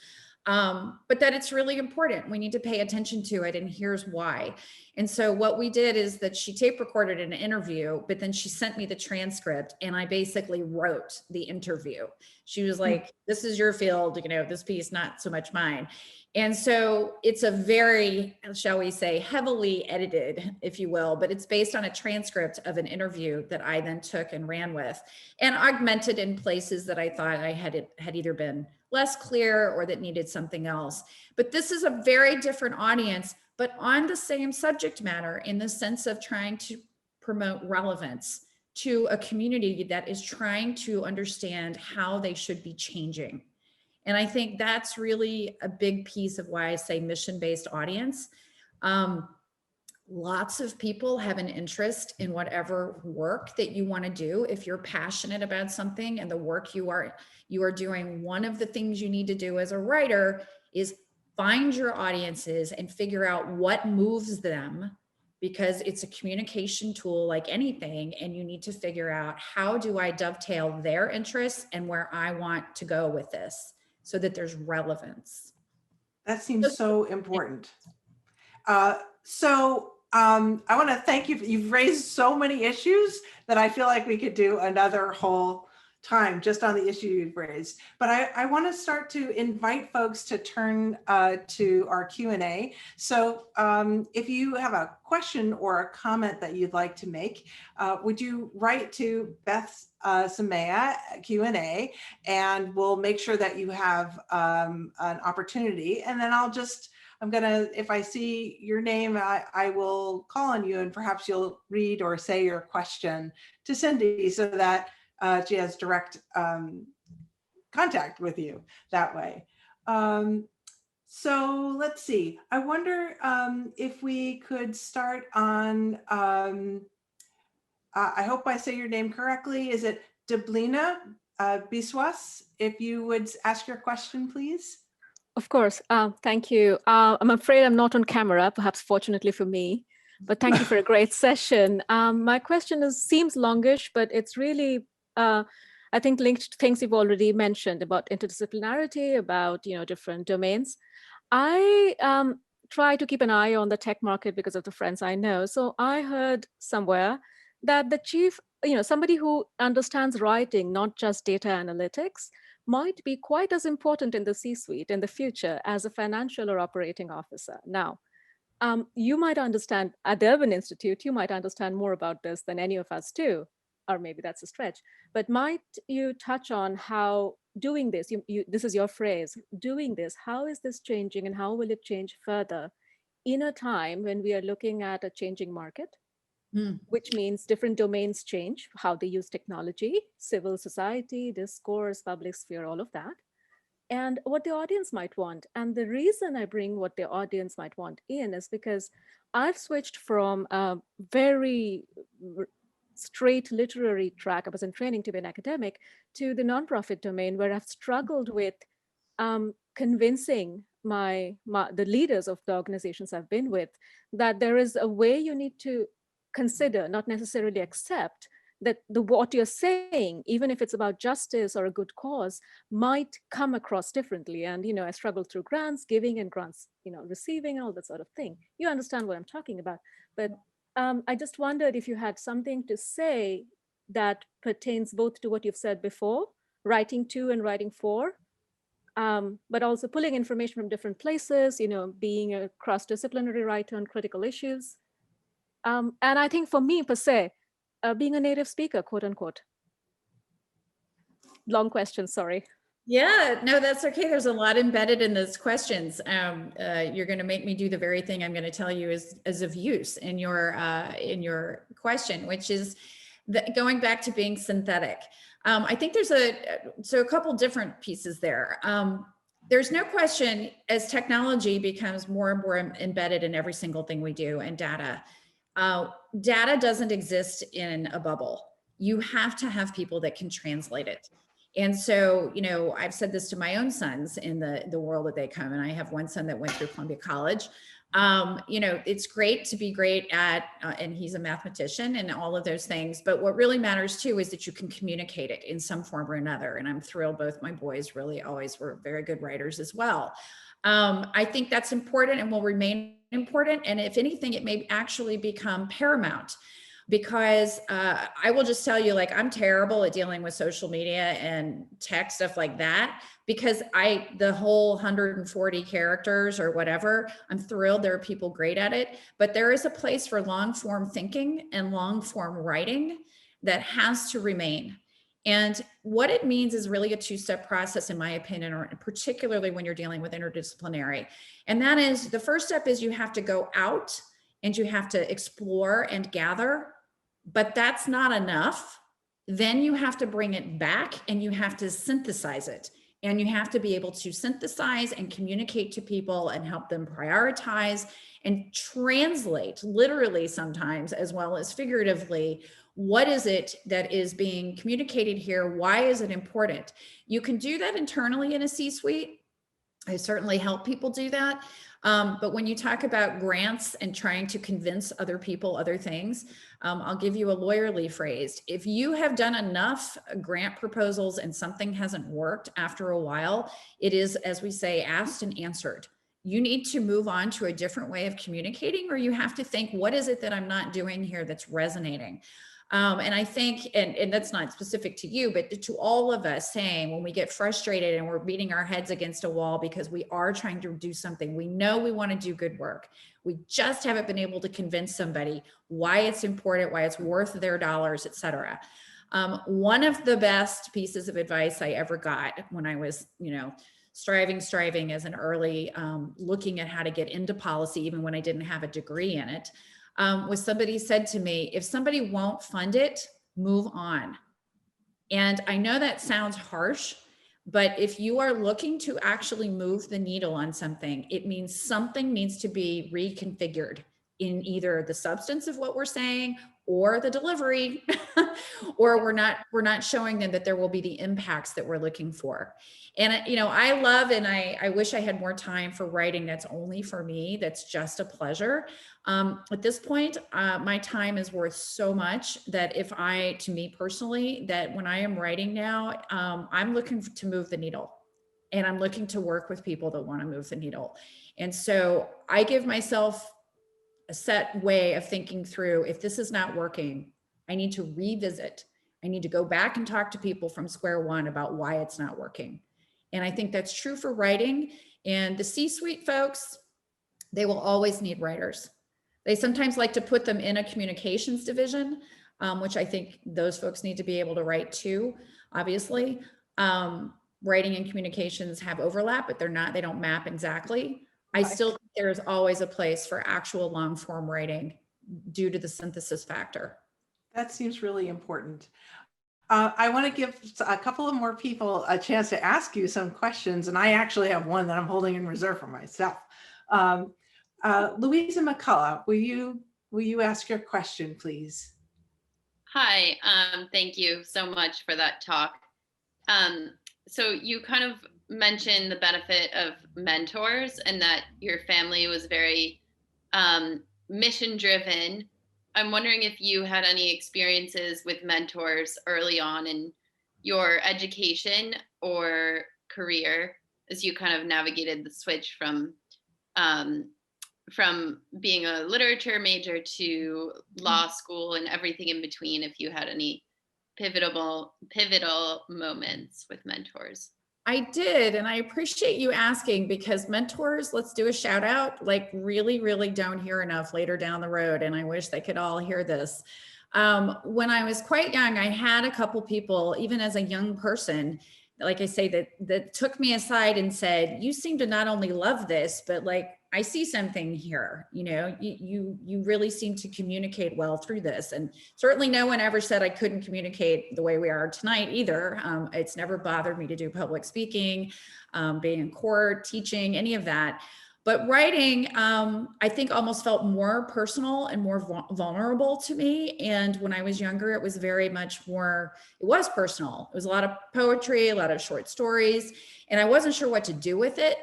But that it's really important. We need to pay attention to it, and here's why. And so what we did is that she tape recorded an interview, but then she sent me the transcript, and I basically wrote the interview. She was like, this is your field, this piece, not so much mine. And so it's a very, shall we say, heavily edited, if you will, but it's based on a transcript of an interview that I then took and ran with and augmented in places that I thought I had either been less clear or that needed something else. But this is a very different audience, but on the same subject matter in the sense of trying to promote relevance to a community that is trying to understand how they should be changing. And I think that's really a big piece of why I say mission-based audience. Lots of people have an interest in whatever work that you want to do. If you're passionate about something and the work you are doing, one of the things you need to do as a writer is find your audiences and figure out what moves them, because it's a communication tool like anything, and you need to figure out, how do I dovetail their interests and where I want to go with this so that there's relevance. That seems so important. I want to thank you. You've raised so many issues that I feel like we could do another whole time just on the issue you've raised. But I want to start to invite folks to turn to our Q&A. So if you have a question or a comment that you'd like to make, would you write to Beth Samaya Q&A, and we'll make sure that you have an opportunity. And then I'm gonna, if I see your name, I will call on you, and perhaps you'll read or say your question to Cindy so that she has direct contact with you that way. So let's see. I wonder if we could start on, I hope I say your name correctly. Is it Deblina Biswas? If you would ask your question, please. Of course. Thank you. I'm afraid I'm not on camera, perhaps fortunately for me, but thank you for a great session. My question seems longish, but it's really, I think, linked to things you've already mentioned about interdisciplinarity, about different domains. I try to keep an eye on the tech market because of the friends I know. So I heard somewhere that the chief, somebody who understands writing, not just data analytics, might be quite as important in the C-suite in the future as a financial or operating officer. Now, you might understand at the Urban Institute, you might understand more about this than any of us do, or maybe that's a stretch, but might you touch on how doing this, this is your phrase, doing this, how is this changing and how will it change further in a time when we are looking at a changing market? Which means different domains change, how they use technology, civil society, discourse, public sphere, all of that, and what the audience might want. And the reason I bring what the audience might want in is because I've switched from a very straight literary track, I was in training to be an academic, to the nonprofit domain, where I've struggled with convincing the leaders of the organizations I've been with that there is a way you need to consider, not necessarily accept, that what you're saying, even if it's about justice or a good cause, might come across differently. And I struggled through grants, giving and grants, receiving, all that sort of thing. You understand what I'm talking about. But I just wondered if you had something to say that pertains both to what you've said before, writing to and writing for, but also pulling information from different places, being a cross-disciplinary writer on critical issues. And I think for me, per se, being a native speaker, quote unquote. Long question, sorry. Yeah, no, that's okay. There's a lot embedded in those questions. You're going to make me do the very thing I'm going to tell you is of use in your question, which is going back to being synthetic. I think there's a couple different pieces there. There's no question as technology becomes more and more embedded in every single thing we do, and data doesn't exist in a bubble. You have to have people that can translate it. And so, I've said this to my own sons in the world that they come, and I have one son that went through Columbia College. It's great to be great at, and he's a mathematician and all of those things, but what really matters too is that you can communicate it in some form or another. And I'm thrilled both my boys really always were very good writers as well. I think that's important and will remain important. And if anything, it may actually become paramount. Because I will just tell you, like, I'm terrible at dealing with social media and tech stuff like that, because the whole 140 characters or whatever, I'm thrilled there are people great at it, but there is a place for long form thinking and long form writing that has to remain. And what it means is really a two-step process, in my opinion, or particularly when you're dealing with interdisciplinary. And that is, the first step is you have to go out and you have to explore and gather. But that's not enough. Then you have to bring it back and you have to synthesize it. And you have to be able to synthesize and communicate to people and help them prioritize and translate, literally sometimes as well as figuratively, what is it that is being communicated here? Why is it important? You can do that internally in a C-suite. I certainly help people do that. But when you talk about grants and trying to convince other people other things, I'll give you a lawyerly phrase. If you have done enough grant proposals and something hasn't worked after a while, it is, as we say, asked and answered. You need to move on to a different way of communicating, or you have to think, what is it that I'm not doing here that's resonating? And I think, and that's not specific to you, but to all of us, saying when we get frustrated and we're beating our heads against a wall because we are trying to do something, we know we want to do good work. We just haven't been able to convince somebody why it's important, why it's worth their dollars, et cetera. One of the best pieces of advice I ever got when I was, striving as an early, looking at how to get into policy, even when I didn't have a degree in it, was somebody said to me, if somebody won't fund it, move on. And I know that sounds harsh, but if you are looking to actually move the needle on something, it means something needs to be reconfigured in either the substance of what we're saying or the delivery, or we're not showing them that there will be the impacts that we're looking for. And, I love, and I wish I had more time for writing that's only for me, that's just a pleasure. At this point, my time is worth so much that to me personally, that when I am writing now, I'm looking to move the needle, and I'm looking to work with people that want to move the needle. And so I give myself a set way of thinking through, if this is not working, I need to revisit. I need to go back and talk to people from square one about why it's not working. And I think that's true for writing. And the C-suite folks, they will always need writers. They sometimes like to put them in a communications division, which I think those folks need to be able to write too, obviously. Writing and communications have overlap, but they don't map exactly. I still think there's always a place for actual long form writing due to the synthesis factor. That seems really important. I want to give a couple of more people a chance to ask you some questions, and I actually have one that I'm holding in reserve for myself. Louisa McCullough, will you ask your question, please? Hi, thank you so much for that talk. So you kind of mentioned the benefit of mentors and that your family was very mission driven. I'm wondering if you had any experiences with mentors early on in your education or career as you kind of navigated the switch from being a literature major to law school and everything in between, if you had any pivotal moments with mentors. I did, and I appreciate you asking, because mentors, let's do a shout out, like really, really don't hear enough later down the road. And I wish they could all hear this. When I was quite young, I had a couple people, even as a young person, like I say, that took me aside and said, you seem to not only love this, but like, I see something here, you know, you really seem to communicate well through this. And certainly no one ever said I couldn't communicate the way we are tonight either. It's never bothered me to do public speaking, being in court, teaching, any of that. But writing, I think almost felt more personal and more vulnerable to me. And when I was younger, it was very much more, it was personal. It was a lot of poetry, a lot of short stories, and I wasn't sure what to do with it.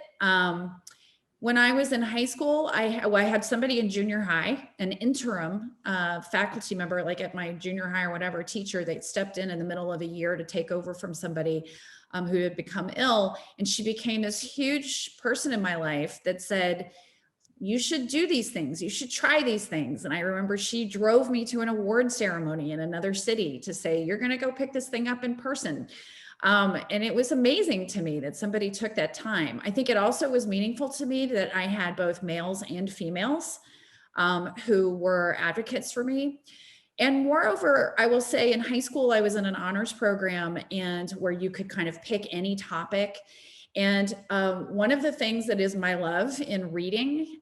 When I was in high school, I had somebody in junior high, an interim faculty member, like at my junior high or whatever, teacher, that stepped in the middle of a year to take over from somebody who had become ill. And she became this huge person in my life that said, you should do these things. You should try these things. And I remember she drove me to an award ceremony in another city to say, you're going to go pick this thing up in person. And it was amazing to me that somebody took that time. I think it also was meaningful to me that I had both males and females who were advocates for me. And moreover, I will say in high school, I was in an honors program, and where you could kind of pick any topic. And one of the things that is my love in reading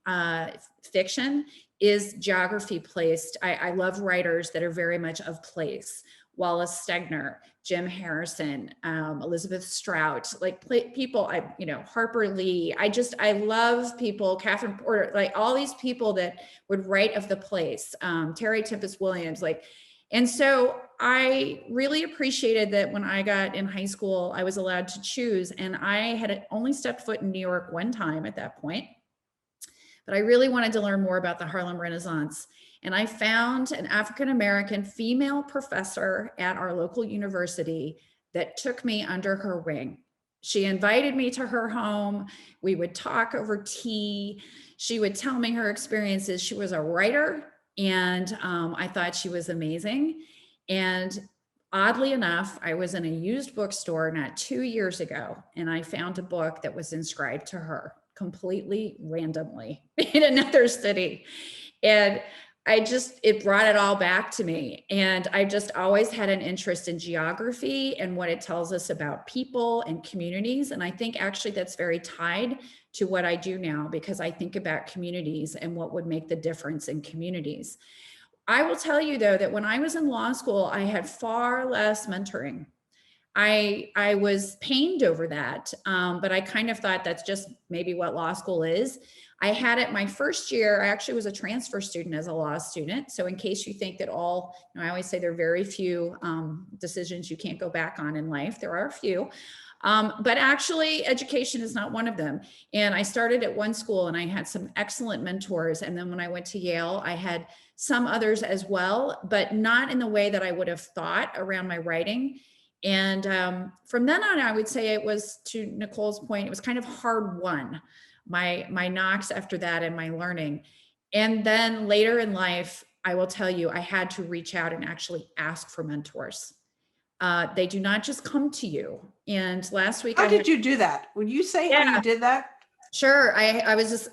fiction is geography placed. I love writers that are very much of place. Wallace Stegner, Jim Harrison, Elizabeth Strout, like people, Harper Lee. I love people, Catherine Porter, like all these people that would write of the place, Terry Tempest Williams, and so I really appreciated that when I got in high school, I was allowed to choose, and I had only stepped foot in New York one time at that point, but I really wanted to learn more about the Harlem Renaissance. And I found an African-American female professor at our local university that took me under her wing. She invited me to her home. We would talk over tea. She would tell me her experiences. She was a writer, and I thought she was amazing. And oddly enough, I was in a used bookstore not 2 years ago, and I found a book that was inscribed to her completely randomly in another city. And it brought it all back to me. And I just always had an interest in geography and what it tells us about people and communities. And I think actually that's very tied to what I do now, because I think about communities and what would make the difference in communities. I will tell you though, that when I was in law school, I had far less mentoring. I was pained over that, but I kind of thought that's just maybe what law school is. I had it my first year. I actually was a transfer student as a law student. So in case you think that I always say there are very few decisions you can't go back on in life. There are a few, but actually education is not one of them. And I started at one school and I had some excellent mentors. And then when I went to Yale, I had some others as well, but not in the way that I would have thought around my writing. And from then on, I would say it was, to Nicole's point, it was kind of hard won, my knocks after that and my learning. And then later in life, I will tell you, I had to reach out and actually ask for mentors. They do not just come to you. And last week, how did you do that? Would you say how you did that? Sure.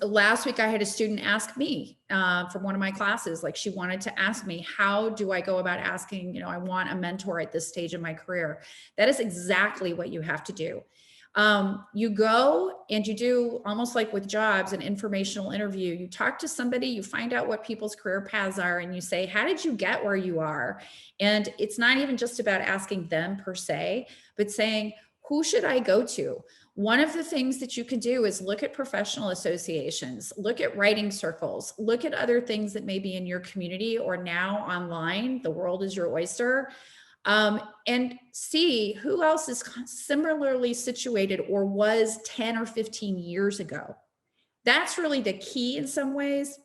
Last week I had a student ask me from one of my classes, like she wanted to ask me, how do I go about asking, I want a mentor at this stage of my career? That is exactly what you have to do. You go and you do, almost like with jobs, an informational interview. You talk to somebody, you find out what people's career paths are, and you say, how did you get where you are? And it's not even just about asking them per se, but saying, who should I go to? One of the things that you can do is look at professional associations, look at writing circles, look at other things that may be in your community or now online. The world is your oyster. And see who else is similarly situated or was 10 or 15 years ago. That's really the key in some ways.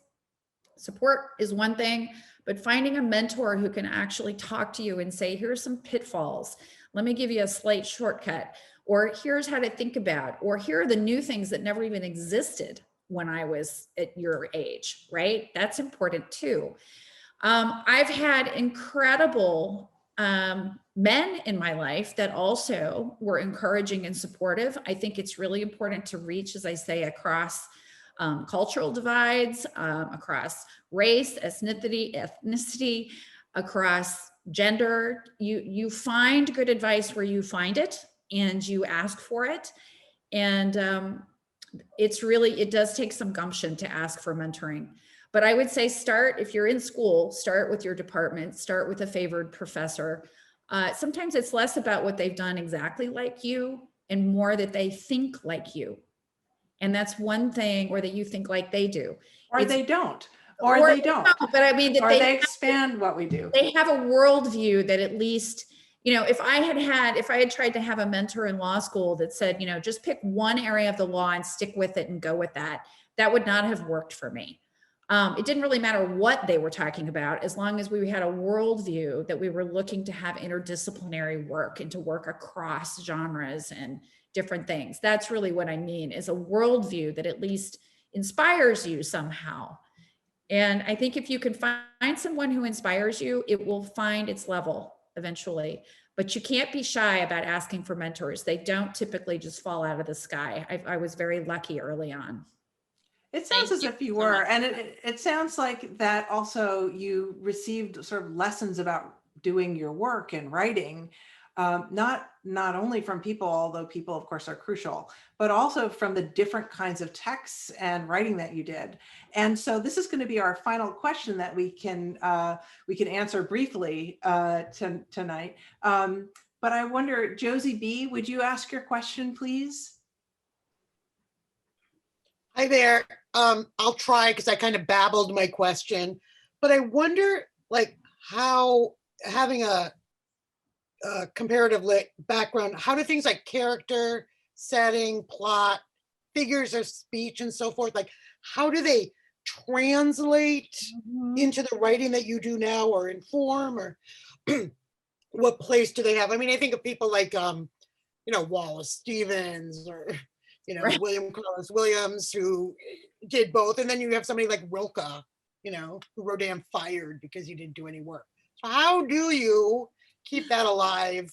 Support is one thing, but finding a mentor who can actually talk to you and say, here's some pitfalls. Let me give you a slight shortcut, or here's how to think about, or here are the new things that never even existed when I was at your age, right? That's important too. I've had incredible men in my life that also were encouraging and supportive. I think it's really important to reach, as I say, across cultural divides, across race, ethnicity, across gender. You find good advice where you find it, and you ask for it. And it does take some gumption to ask for mentoring. But I would say if you're in school, start with your department, start with a favored professor. Sometimes it's less about what they've done exactly like you and more that they think like you. And that's one thing, or that you think like they do. Or they don't. Or they don't. But I mean, that or they expand what we do. They have a worldview that at least, if I had tried to have a mentor in law school that said, just pick one area of the law and stick with it and go with that, that would not have worked for me. It didn't really matter what they were talking about, as long as we had a worldview that we were looking to have interdisciplinary work and to work across genres and different things. That's really what I mean, is a worldview that at least inspires you somehow. And I think if you can find someone who inspires you, it will find its level eventually. But you can't be shy about asking for mentors. They don't typically just fall out of the sky. I was very lucky early on. It sounds as if you were, and it sounds like that also you received sort of lessons about doing your work and writing, not only from people, although people of course are crucial, but also from the different kinds of texts and writing that you did. And so this is going to be our final question that we can answer briefly tonight. But I wonder, Josie B, would you ask your question, please? Hi there. I'll try, because I kind of babbled my question, but I wonder, like, how having a comparative lit background, how do things like character, setting, plot, figures of speech, and so forth, like, how do they translate into the writing that you do now, or inform, or what place do they have? I mean, I think of people like, Wallace Stevens, or right. William Carlos Williams, who did both. And then you have somebody like Rilke, who Rodin fired because he didn't do any work. So how do you keep that alive?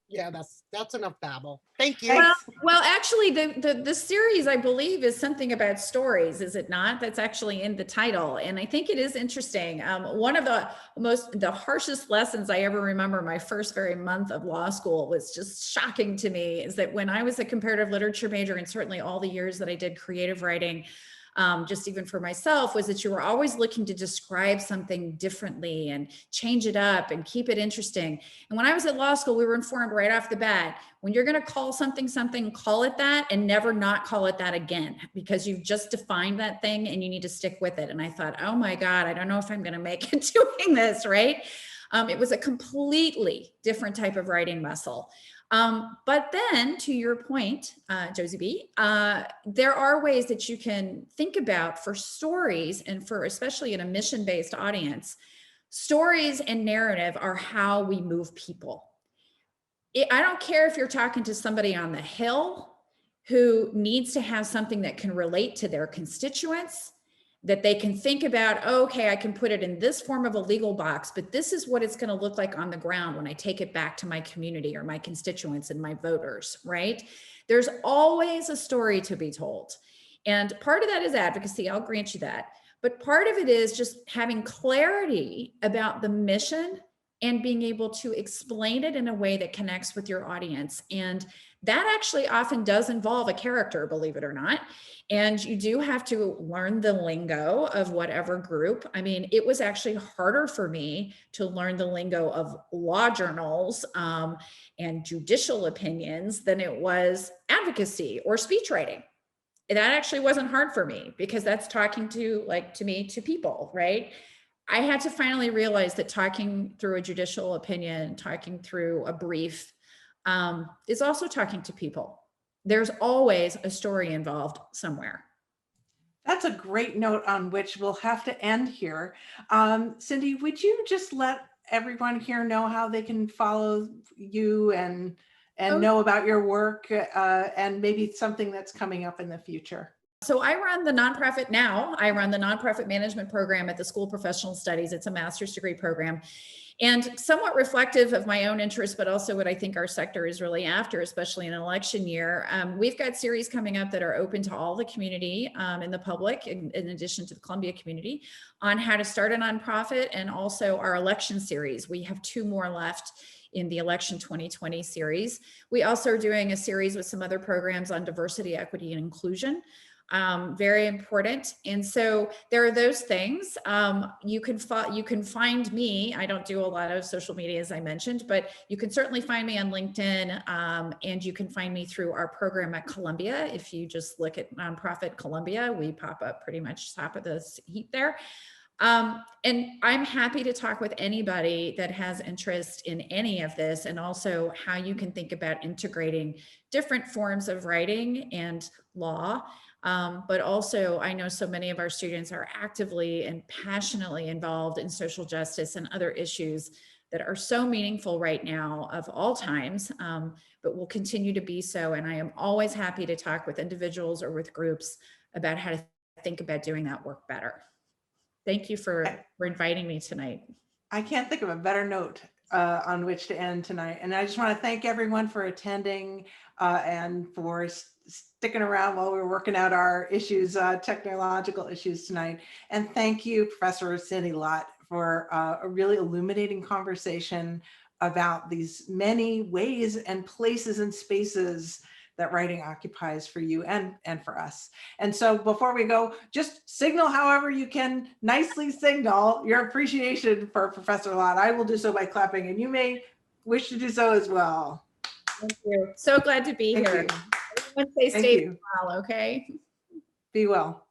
Yeah, that's enough babble. Thank you. Well, actually, the series, I believe, is something about stories, is it not? That's actually in the title. And I think it is interesting. One of the harshest lessons I ever remember my first very month of law school was just shocking to me, is that when I was a comparative literature major, and certainly all the years that I did creative writing, just even for myself, was that you were always looking to describe something differently and change it up and keep it interesting. And when I was at law school, we were informed right off the bat, when you're going to call something, call it that, and never not call it that again, because you've just defined that thing and you need to stick with it. And I thought, oh my God, I don't know if I'm going to make it doing this, right? It was a completely different type of writing muscle. But then, to your point, Josie B, there are ways that you can think about for stories, and for especially in a mission-based audience, stories and narrative are how we move people. I don't care if you're talking to somebody on the Hill who needs to have something that can relate to their constituents, that they can think about, okay, I can put it in this form of a legal box, but this is what it's going to look like on the ground when I take it back to my community or my constituents and my voters, right? There's always a story to be told. And part of that is advocacy, I'll grant you that. But part of it is just having clarity about the mission and being able to explain it in a way that connects with your audience. And that actually often does involve a character, believe it or not. And you do have to learn the lingo of whatever group. I mean, it was actually harder for me to learn the lingo of law journals and judicial opinions than it was advocacy or speech writing. That actually wasn't hard for me, because that's talking to people, right? I had to finally realize that talking through a judicial opinion, talking through a brief, is also talking to people. There's always a story involved somewhere. That's a great note on which we'll have to end here. Cindy, would you just let everyone here know how they can follow you and know about your work and maybe something that's coming up in the future? So I run the nonprofit now. I run the nonprofit management program at the School of Professional Studies. It's a master's degree program. And somewhat reflective of my own interest, but also what I think our sector is really after, especially in an election year. We've got series coming up that are open to all the community and the public, in addition to the Columbia community, on how to start a nonprofit, and also our election series. We have 2 more left in the election 2020 series. We also are doing a series with some other programs on diversity, equity, and inclusion. Very important. And so there are those things. You can find me. I don't do a lot of social media, as I mentioned, but you can certainly find me on LinkedIn, and you can find me through our program at Columbia. If you just look at Nonprofit Columbia, we pop up pretty much top of the heap there. And I'm happy to talk with anybody that has interest in any of this, and also how you can think about integrating different forms of writing and law. But also, I know so many of our students are actively and passionately involved in social justice and other issues that are so meaningful right now of all times, but will continue to be so. And I am always happy to talk with individuals or with groups about how to think about doing that work better. Thank you for inviting me tonight. I can't think of a better note on which to end tonight. And I just want to thank everyone for attending and for sticking around while we were working out our issues, technological issues tonight. And thank you, Professor Cindy Lott, for a really illuminating conversation about these many ways and places and spaces that writing occupies for you and for us. And so before we go, just signal however you can nicely signal your appreciation for Professor Lott. I will do so by clapping, and you may wish to do so as well. Thank you. So glad to be here. Everyone stay safe and well, okay? Be well.